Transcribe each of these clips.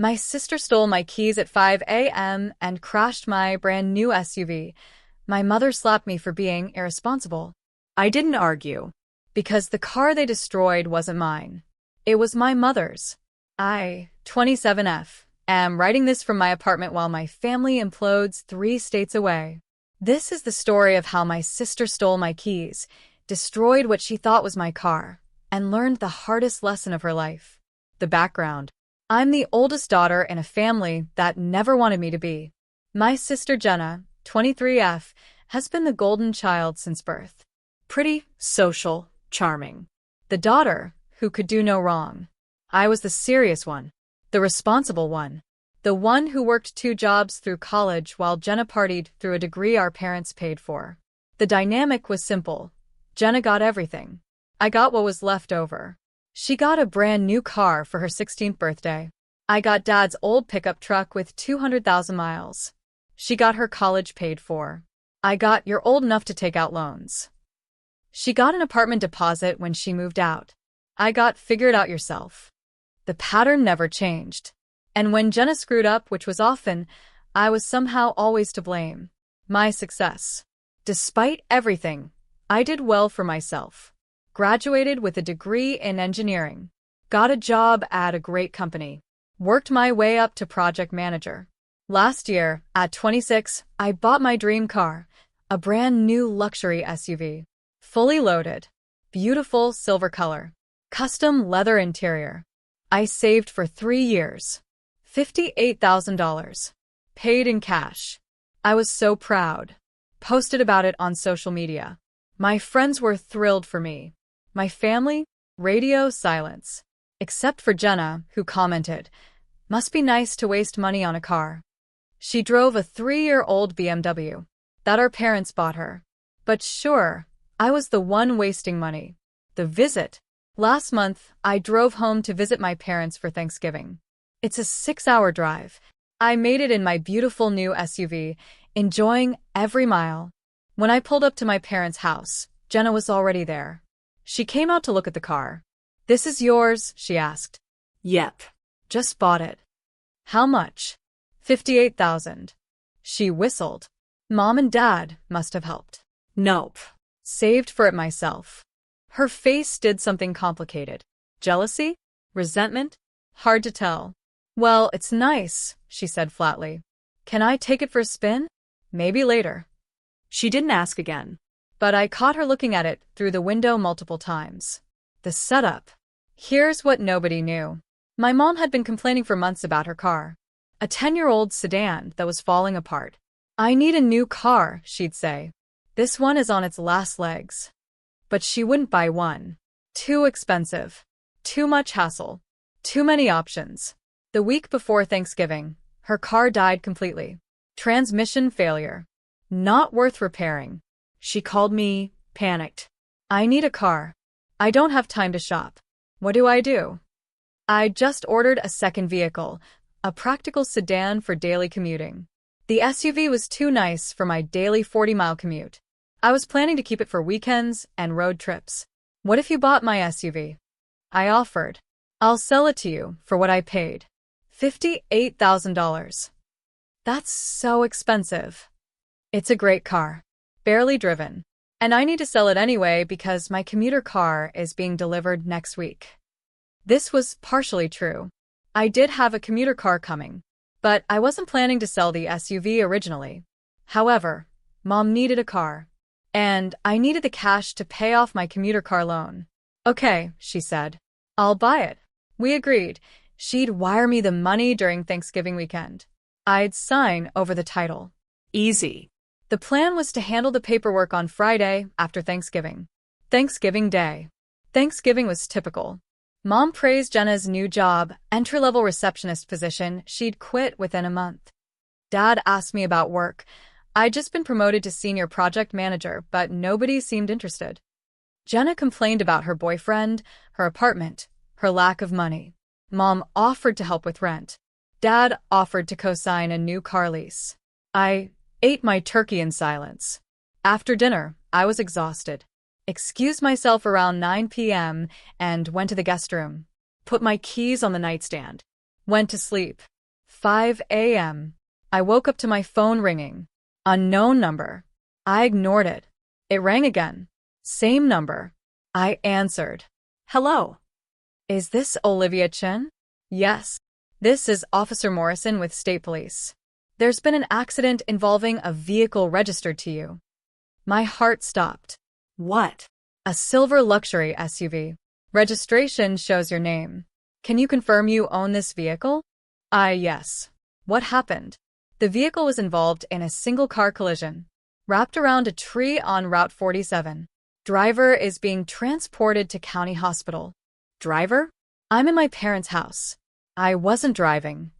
My sister stole my keys at 5 a.m. and crashed my brand new SUV. My mother slapped me for being irresponsible. I didn't argue, because the car they destroyed wasn't mine. It was my mother's. I, 27F, am writing this from my apartment while my family implodes 3 states away. This is the story of how my sister stole my keys, destroyed what she thought was my car, and learned the hardest lesson of her life. The background. I'm the oldest daughter in a family that never wanted me to be. My sister Jenna, 23F, has been the golden child since birth. Pretty, social, charming. The daughter who could do no wrong. I was the serious one, the responsible one, the one who worked 2 jobs through college while Jenna partied through a degree our parents paid for. The dynamic was simple. Jenna got everything. I got what was left over. She got a brand new car for her 16th birthday. I got Dad's old pickup truck with 200,000 miles. She got her college paid for. I got "You're old enough to take out loans." She got an apartment deposit when she moved out. I got "Figure it out yourself." The pattern never changed. And when Jenna screwed up, which was often, I was somehow always to blame. My success. Despite everything, I did well for myself. Graduated with a degree in engineering. Got a job at a great company. Worked my way up to project manager. Last year, at 26, I bought my dream car, a brand new luxury SUV. Fully loaded. Beautiful silver color. Custom leather interior. I saved for 3 years. $58,000. Paid in cash. I was so proud. Posted about it on social media. My friends were thrilled for me. My family? Radio silence. Except for Jenna, who commented, "Must be nice to waste money on a car." She drove a 3-year-old BMW that our parents bought her. But sure, I was the one wasting money. The visit. Last month, I drove home to visit my parents for Thanksgiving. It's a 6-hour drive. I made it in my beautiful new SUV, enjoying every mile. When I pulled up to my parents' house, Jenna was already there. She came out to look at the car. "This is yours?" she asked. "Yep. Just bought it." "How much?" $58,000. She whistled. "Mom and Dad must have helped." "Nope. Saved for it myself." Her face did something complicated. Jealousy? Resentment? Hard to tell. "Well, it's nice," she said flatly. "Can I take it for a spin?" "Maybe later." She didn't ask again. But I caught her looking at it through the window multiple times. The setup. Here's what nobody knew. My mom had been complaining for months about her car. A 10-year-old sedan that was falling apart. "I need a new car," she'd say. "This one is on its last legs." But she wouldn't buy one. Too expensive. Too much hassle. Too many options. The week before Thanksgiving, her car died completely. Transmission failure. Not worth repairing. She called me, panicked. "I need a car. I don't have time to shop. What do I do?" I just ordered a second vehicle, a practical sedan for daily commuting. The SUV was too nice for my daily 40-mile commute. I was planning to keep it for weekends and road trips. "What if you bought my SUV?" I offered. "I'll sell it to you for what I paid." $58,000. That's so expensive. It's a great car. Barely driven. And I need to sell it anyway because my commuter car is being delivered next week. This was partially true. I did have a commuter car coming, but I wasn't planning to sell the SUV originally. However, Mom needed a car, and I needed the cash to pay off my commuter car loan. "Okay," she said. "I'll buy it." We agreed. She'd wire me the money during Thanksgiving weekend. I'd sign over the title. Easy. The plan was to handle the paperwork on Friday after Thanksgiving. Thanksgiving Day. Thanksgiving was typical. Mom praised Jenna's new job, entry-level receptionist position she'd quit within a month. Dad asked me about work. I'd just been promoted to senior project manager, but nobody seemed interested. Jenna complained about her boyfriend, her apartment, her lack of money. Mom offered to help with rent. Dad offered to co-sign a new car lease. I ate my turkey in silence. After dinner, I was exhausted. Excused myself around 9 p.m. and went to the guest room. Put my keys on the nightstand. Went to sleep. 5 a.m. I woke up to my phone ringing. Unknown number. I ignored it. It rang again. Same number. I answered. Hello. Is this Olivia Chen? Yes. This is Officer Morrison with State Police. There's been an accident involving a vehicle registered to you. My heart stopped. What? A silver luxury SUV. Registration shows your name. Can you confirm you own this vehicle? Yes. What happened? The vehicle was involved in a single-car collision, wrapped around a tree on Route 47. Driver is being transported to county hospital. Driver? I'm in my parents' house. I wasn't driving.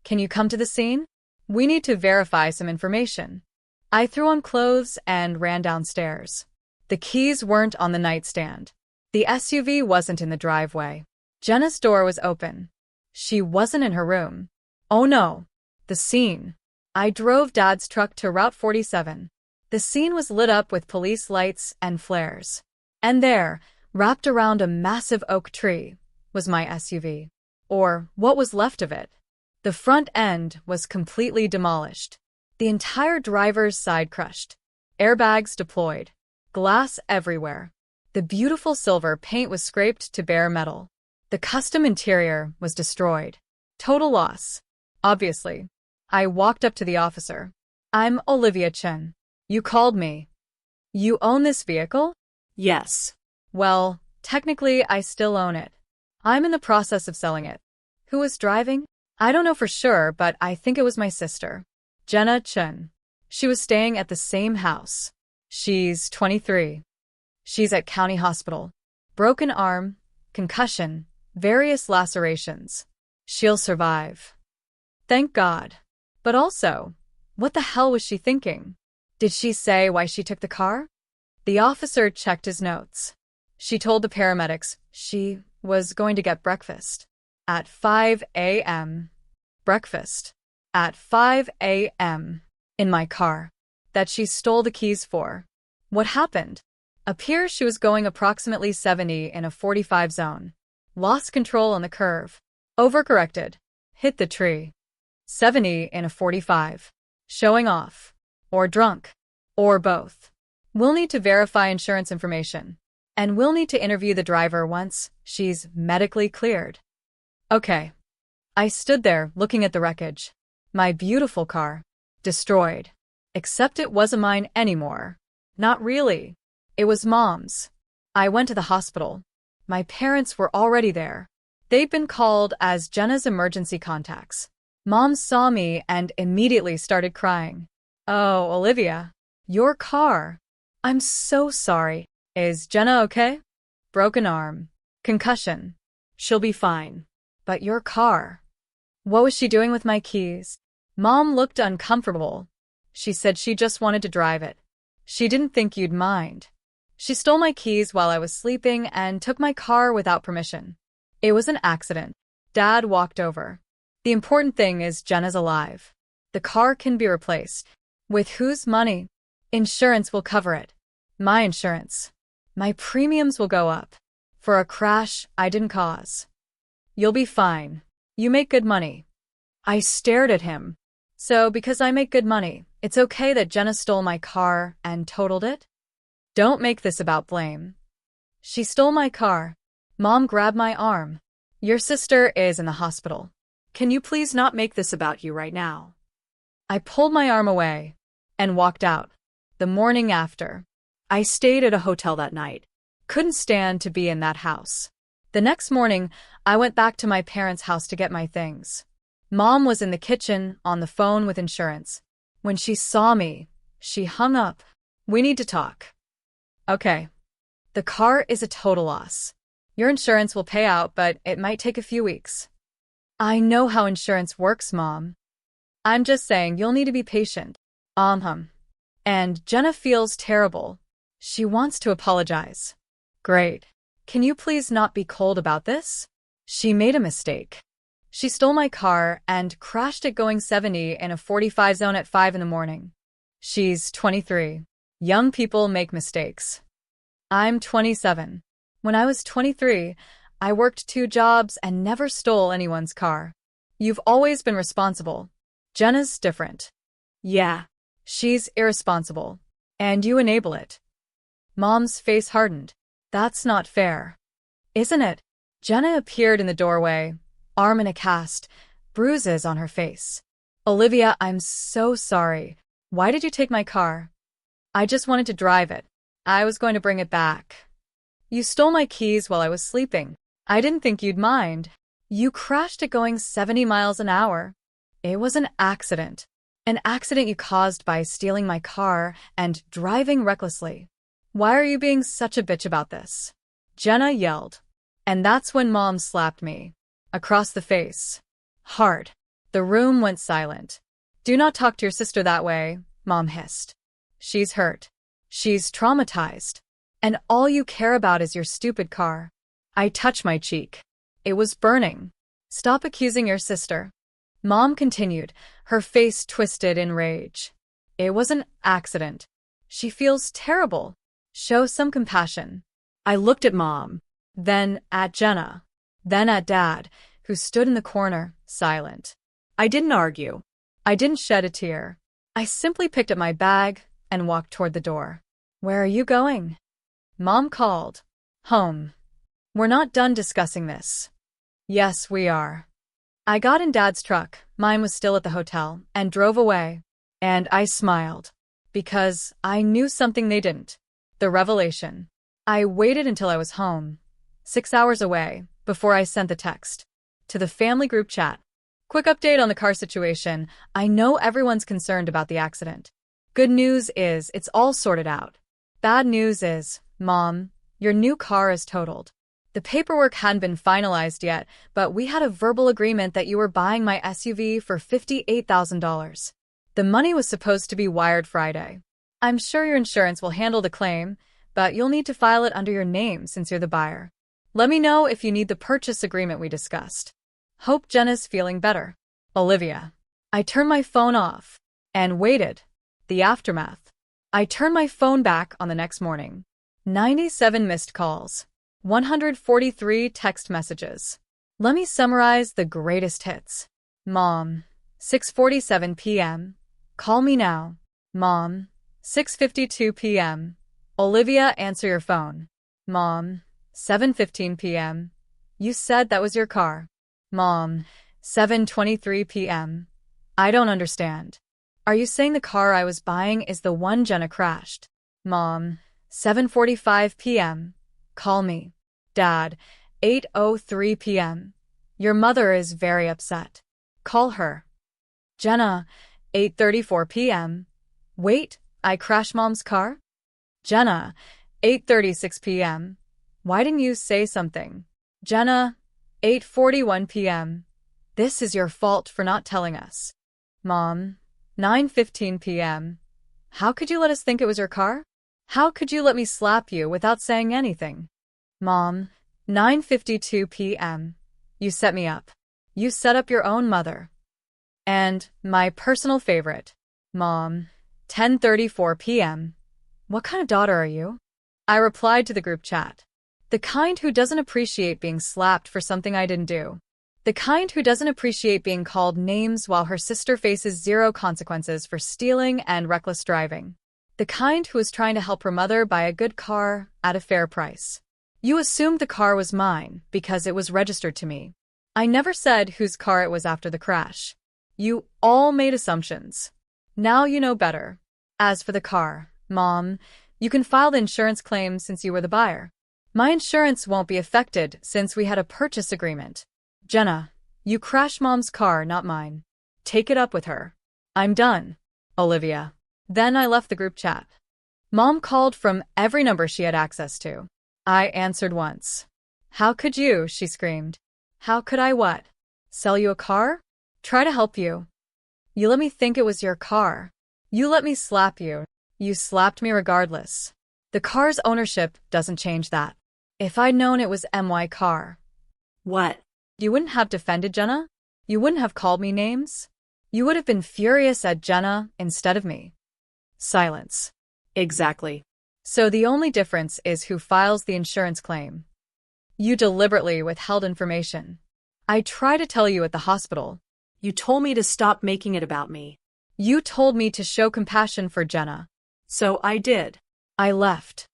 Can you come to the scene? We need to verify some information. I threw on clothes and ran downstairs. The keys weren't on the nightstand. The SUV wasn't in the driveway. Jenna's door was open. She wasn't in her room. Oh no. The scene. I drove Dad's truck to Route 47. The scene was lit up with police lights and flares. And there, wrapped around a massive oak tree, was my SUV. Or what was left of it. The front end was completely demolished. The entire driver's side crushed. Airbags deployed. Glass everywhere. The beautiful silver paint was scraped to bare metal. The custom interior was destroyed. Total loss. Obviously. I walked up to the officer. I'm Olivia Chen. You called me. You own this vehicle? Yes. Well, technically I still own it. I'm in the process of selling it. Who was driving? I don't know for sure, but I think it was my sister, Jenna Chen. She was staying at the same house. She's 23. She's at county hospital. Broken arm, concussion, various lacerations. She'll survive. Thank God. But also, what the hell was she thinking? Did she say why she took the car? The officer checked his notes. She told the paramedics she was going to get breakfast. At 5 a.m. Breakfast. At 5 a.m. In my car. That she stole the keys for. What happened? Appears she was going approximately 70 in a 45 zone. Lost control on the curve. Overcorrected. Hit the tree. 70 in a 45. Showing off. Or drunk. Or both. We'll need to verify insurance information. And we'll need to interview the driver once she's medically cleared. Okay. I stood there looking at the wreckage. My beautiful car. Destroyed. Except it wasn't mine anymore. Not really. It was Mom's. I went to the hospital. My parents were already there. They'd been called as Jenna's emergency contacts. Mom saw me and immediately started crying. Oh, Olivia. Your car. I'm so sorry. Is Jenna okay? Broken arm. Concussion. She'll be fine. But your car. What was she doing with my keys? Mom looked uncomfortable. She said she just wanted to drive it. She didn't think you'd mind. She stole my keys while I was sleeping and took my car without permission. It was an accident. Dad walked over. The important thing is Jenna's alive. The car can be replaced. With whose money? Insurance will cover it. My insurance. My premiums will go up. For a crash I didn't cause. You'll be fine. You make good money. I stared at him. So because I make good money, it's okay that Jenna stole my car and totaled it? Don't make this about blame. She stole my car. Mom grabbed my arm. Your sister is in the hospital. Can you please not make this about you right now? I pulled my arm away and walked out. The morning after, I stayed at a hotel that night. Couldn't stand to be in that house. The next morning, I went back to my parents' house to get my things. Mom was in the kitchen on the phone with insurance. When she saw me, she hung up. We need to talk. Okay. The car is a total loss. Your insurance will pay out, but it might take a few weeks. I know how insurance works, Mom. I'm just saying you'll need to be patient. And Jenna feels terrible. She wants to apologize. Great. Can you please not be cold about this? She made a mistake. She stole my car and crashed it going 70 in a 45 zone at 5 in the morning. She's 23. Young people make mistakes. I'm 27. When I was 23, I worked 2 jobs and never stole anyone's car. You've always been responsible. Jenna's different. Yeah. She's irresponsible. And you enable it. Mom's face hardened. That's not fair. Isn't it? Jenna appeared in the doorway, arm in a cast, bruises on her face. Olivia, I'm so sorry. Why did you take my car? I just wanted to drive it. I was going to bring it back. You stole my keys while I was sleeping. I didn't think you'd mind. You crashed it going 70 miles an hour. It was an accident. An accident you caused by stealing my car and driving recklessly. Why are you being such a bitch about this? Jenna yelled. And that's when Mom slapped me. Across the face. Hard. The room went silent. Do not talk to your sister that way, Mom hissed. She's hurt. She's traumatized. And all you care about is your stupid car. I touched my cheek. It was burning. Stop accusing your sister. Mom continued, her face twisted in rage. It was an accident. She feels terrible. Show some compassion. I looked at Mom, then at Jenna, then at Dad, who stood in the corner, silent. I didn't argue. I didn't shed a tear. I simply picked up my bag and walked toward the door. Where are you going? Mom called. Home. We're not done discussing this. Yes, we are. I got in Dad's truck, mine was still at the hotel, and drove away. And I smiled. Because I knew something they didn't. The revelation. I waited until I was home, 6 hours away, before I sent the text. To the family group chat. Quick update on the car situation. I know everyone's concerned about the accident. Good news is it's all sorted out. Bad news is, Mom, your new car is totaled. The paperwork hadn't been finalized yet, but we had a verbal agreement that you were buying my SUV for $58,000. The money was supposed to be wired Friday. I'm sure your insurance will handle the claim, but you'll need to file it under your name since you're the buyer. Let me know if you need the purchase agreement we discussed. Hope Jenna's feeling better. Olivia. I turned my phone off and waited. The aftermath. I turned my phone back on the next morning. 97 missed calls. 143 text messages. Let me summarize the greatest hits. Mom. 6:47 p.m. Call me now. Mom. 6:52 p.m. Olivia, answer your phone. Mom. 7:15 p.m. You said that was your car. Mom. 7:23 p.m. I don't understand. Are you saying the car I was buying is the one Jenna crashed? Mom. 7:45 p.m. Call me. Dad. 8:03 p.m. Your mother is very upset. Call her. Jenna. 8:34 p.m. Wait, I crashed Mom's car? Jenna. 8:36 p.m. Why didn't you say something? Jenna. 8:41 p.m. This is your fault for not telling us. Mom. 9:15 p.m. How could you let us think it was your car? How could you let me slap you without saying anything? Mom. 9:52 p.m. You set me up. You set up your own mother. And my personal favorite. Mom. 10:34 p.m. What kind of daughter are you? I replied to the group chat. The kind who doesn't appreciate being slapped for something I didn't do. The kind who doesn't appreciate being called names while her sister faces 0 consequences for stealing and reckless driving. The kind who is trying to help her mother buy a good car at a fair price. You assumed the car was mine because it was registered to me. I never said whose car it was after the crash. You all made assumptions. Now you know better. As for the car, Mom, you can file the insurance claim since you were the buyer. My insurance won't be affected since we had a purchase agreement. Jenna, you crashed Mom's car, not mine. Take it up with her. I'm done. Olivia. Then I left the group chat. Mom called from every number she had access to. I answered once. How could you? She screamed. How could I what? Sell you a car? Try to help you. You let me think it was your car. You let me slap you. You slapped me regardless. The car's ownership doesn't change that. If I'd known it was my car. What? You wouldn't have defended Jenna? You wouldn't have called me names? You would have been furious at Jenna instead of me. Silence. Exactly. So the only difference is who files the insurance claim. You deliberately withheld information. I tried to tell you at the hospital. You told me to stop making it about me. You told me to show compassion for Jenna. So I did. I left.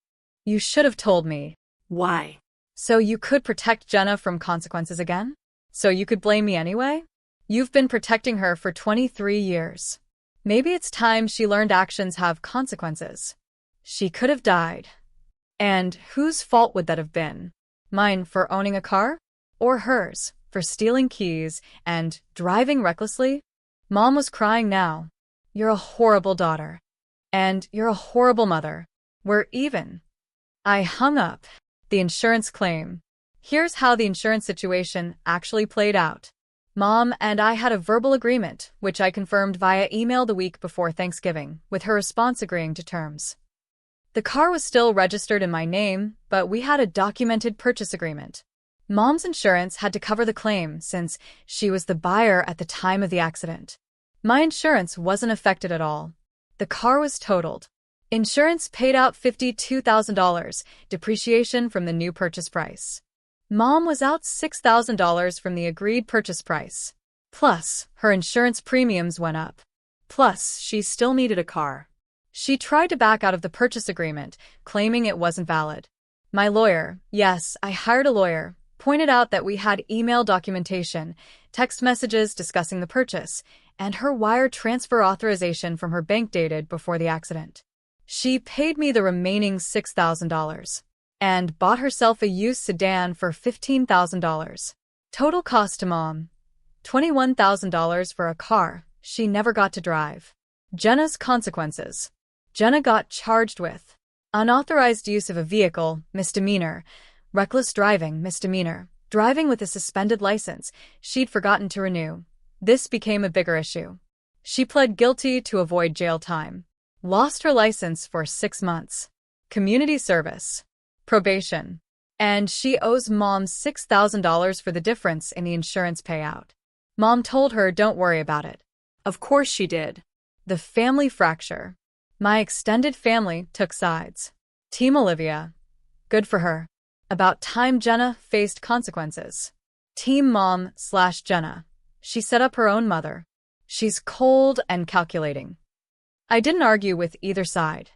You should have told me. Why? So you could protect Jenna from consequences again? So you could blame me anyway? You've been protecting her for 23 years. Maybe it's time she learned actions have consequences. She could have died. And whose fault would that have been? Mine for owning a car? Or hers for stealing keys and driving recklessly? Mom was crying now. You're a horrible daughter. And you're a horrible mother. We're even. I hung up. The insurance claim. Here's how the insurance situation actually played out. Mom and I had a verbal agreement, which I confirmed via email the week before Thanksgiving, with her response agreeing to terms. The car was still registered in my name, but we had a documented purchase agreement. Mom's insurance had to cover the claim since she was the buyer at the time of the accident. My insurance wasn't affected at all. The car was totaled. Insurance paid out $52,000, depreciation from the new purchase price. Mom was out $6,000 from the agreed purchase price. Plus, her insurance premiums went up. Plus, she still needed a car. She tried to back out of the purchase agreement, claiming it wasn't valid. My lawyer, yes, I hired a lawyer, pointed out that we had email documentation, text messages discussing the purchase, and her wire transfer authorization from her bank dated before the accident. She paid me the remaining $6,000 and bought herself a used sedan for $15,000. Total cost to Mom, $21,000 for a car she never got to drive. Jenna's consequences. Jenna got charged with unauthorized use of a vehicle, misdemeanor, reckless driving, misdemeanor, driving with a suspended license she'd forgotten to renew. This became a bigger issue. She pled guilty to avoid jail time. Lost her license for 6 months. Community service. Probation. And she owes Mom $6,000 for the difference in the insurance payout. Mom told her don't worry about it. Of course she did. The family fracture. My extended family took sides. Team Olivia. Good for her. About time Jenna faced consequences. Team Mom/Jenna. She set up her own mother. She's cold and calculating. I didn't argue with either side.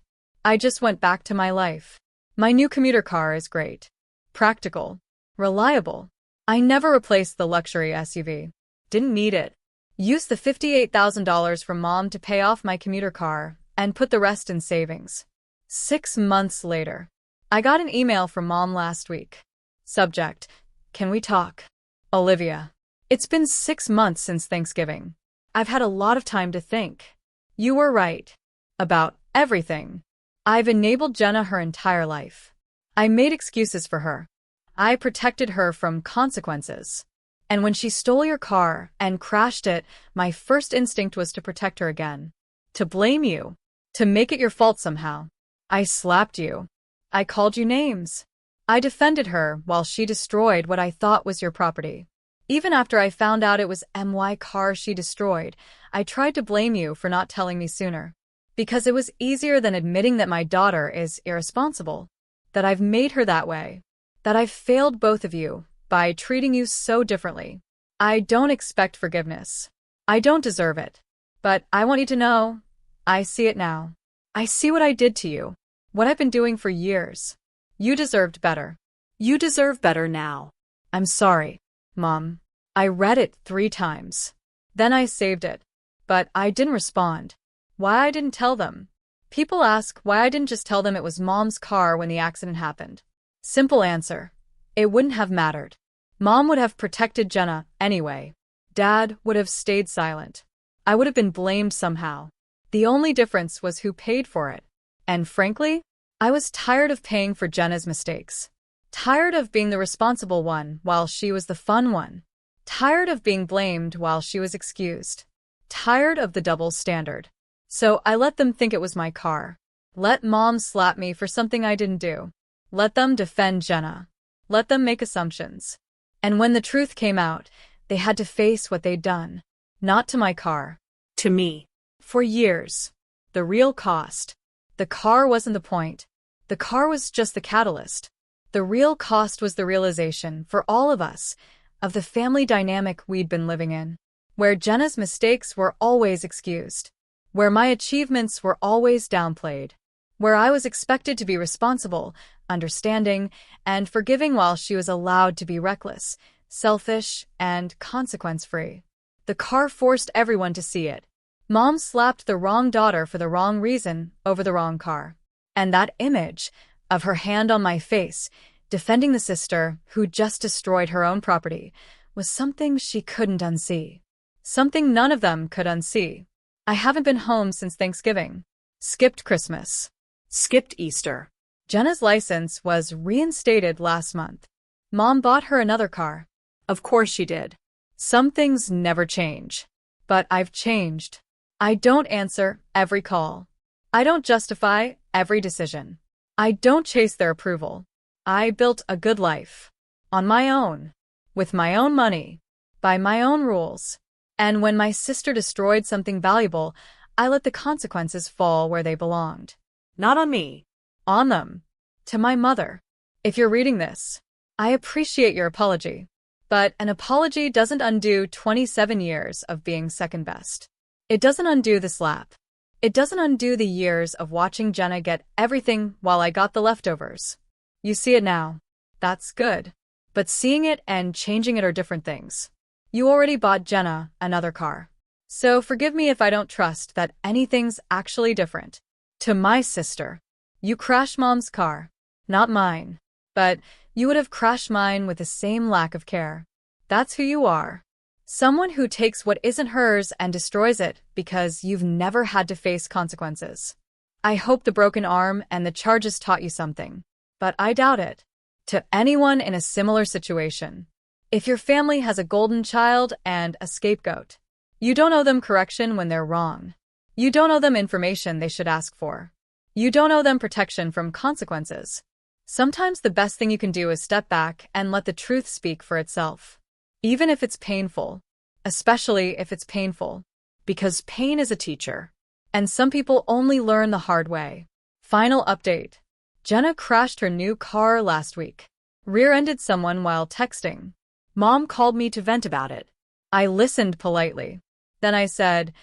I just went back to my life. My new commuter car is great. Practical. Reliable. I never replaced the luxury SUV. Didn't need it. Used the $58,000 from Mom to pay off my commuter car and put the rest in savings. 6 months later. I got an email from Mom last week. Subject: Can we talk? Olivia. It's been 6 months since Thanksgiving. I've had a lot of time to think. You were right. About everything. I've enabled Jenna her entire life. I made excuses for her. I protected her from consequences. And when she stole your car and crashed it, my first instinct was to protect her again. To blame you. To make it your fault somehow. I slapped you. I called you names. I defended her while she destroyed what I thought was your property. Even after I found out it was my car she destroyed, I tried to blame you for not telling me sooner. Because it was easier than admitting that my daughter is irresponsible. That I've made her that way. That I've failed both of you by treating you so differently. I don't expect forgiveness. I don't deserve it. But I want you to know, I see it now. I see what I did to you. What I've been doing for years. You deserved better. You deserve better now. I'm sorry, Mom. I read it 3 times. Then I saved it. But I didn't respond. Why I didn't tell them. People ask why I didn't just tell them it was Mom's car when the accident happened. Simple answer. It wouldn't have mattered. Mom would have protected Jenna anyway. Dad would have stayed silent. I would have been blamed somehow. The only difference was who paid for it. And frankly, I was tired of paying for Jenna's mistakes. Tired of being the responsible one while she was the fun one. Tired of being blamed while she was excused. Tired of the double standard. So I let them think it was my car. Let Mom slap me for something I didn't do. Let them defend Jenna. Let them make assumptions. And when the truth came out, they had to face what they'd done. Not to my car. To me. For years. The real cost. The car wasn't the point. The car was just the catalyst. The real cost was the realization, for all of us, of the family dynamic we'd been living in. where Jenna's mistakes were always excused, where my achievements were always downplayed, where I was expected to be responsible, understanding, and forgiving while she was allowed to be reckless, selfish, and consequence-free. The car forced everyone to see it. Mom slapped the wrong daughter for the wrong reason over the wrong car. And that image of her hand on my face, defending the sister who just destroyed her own property, was something she couldn't unsee. Something none of them could unsee. I haven't been home since Thanksgiving. Skipped Christmas. Skipped Easter. Jenna's license was reinstated last month. Mom bought her another car. Of course she did. Some things never change. But I've changed. I don't answer every call. I don't justify every decision. I don't chase their approval. I built a good life. On my own. With my own money. By my own rules. And when my sister destroyed something valuable, I let the consequences fall where they belonged. Not on me. On them. To my mother. If you're reading this, I appreciate your apology. But an apology doesn't undo 27 years of being second best. It doesn't undo the slap. It doesn't undo the years of watching Jenna get everything while I got the leftovers. You see it now. That's good. But seeing it and changing it are different things. You already bought Jenna another car. So forgive me if I don't trust that anything's actually different. To my sister, you crashed Mom's car, not mine. But you would have crashed mine with the same lack of care. That's who you are. Someone who takes what isn't hers and destroys it because you've never had to face consequences. I hope the broken arm and the charges taught you something. But I doubt it. To anyone in a similar situation, if your family has a golden child and a scapegoat, you don't owe them correction when they're wrong. You don't owe them information they should ask for. You don't owe them protection from consequences. Sometimes the best thing you can do is step back and let the truth speak for itself. Even if it's painful. Especially if it's painful. Because pain is a teacher. And some people only learn the hard way. Final update. Jenna crashed her new car last week. Rear-ended someone while texting. Mom called me to vent about it. I listened politely. Then I said,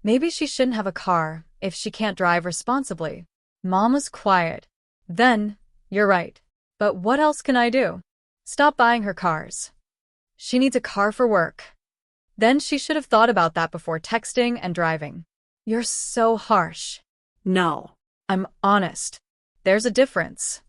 maybe she shouldn't have a car if she can't drive responsibly. Mom was quiet. Then, you're right. But what else can I do? Stop buying her cars. She needs a car for work. Then she should have thought about that before texting and driving. You're so harsh. No. I'm honest. There's a difference.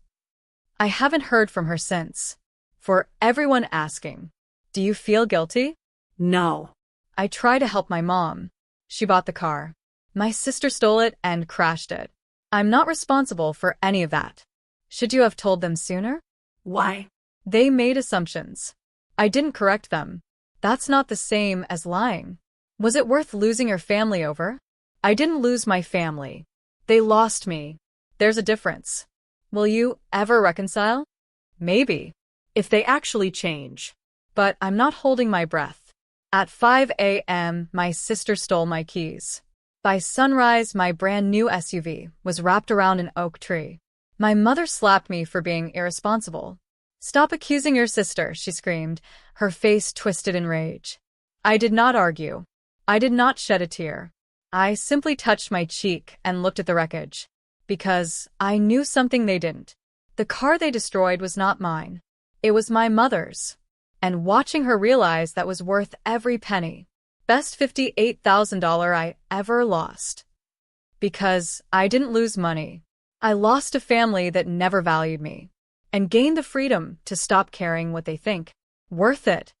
I haven't heard from her since. For everyone asking, do you feel guilty? No. I try to help my mom. She bought the car. My sister stole it and crashed it. I'm not responsible for any of that. Should you have told them sooner? Why? They made assumptions. I didn't correct them. That's not the same as lying. Was it worth losing your family over? I didn't lose my family. They lost me. There's a difference. Will you ever reconcile? Maybe. If they actually change. But I'm not holding my breath. At 5 a.m., my sister stole my keys. By sunrise, my brand new SUV was wrapped around an oak tree. My mother slapped me for being irresponsible. Stop accusing your sister, she screamed, her face twisted in rage. I did not argue. I did not shed a tear. I simply touched my cheek and looked at the wreckage. Because I knew something they didn't. The car they destroyed was not mine. It was my mother's. And watching her realize that was worth every penny. Best $58,000 I ever lost. Because I didn't lose money. I lost a family that never valued me. And gained the freedom to stop caring what they think. Worth it.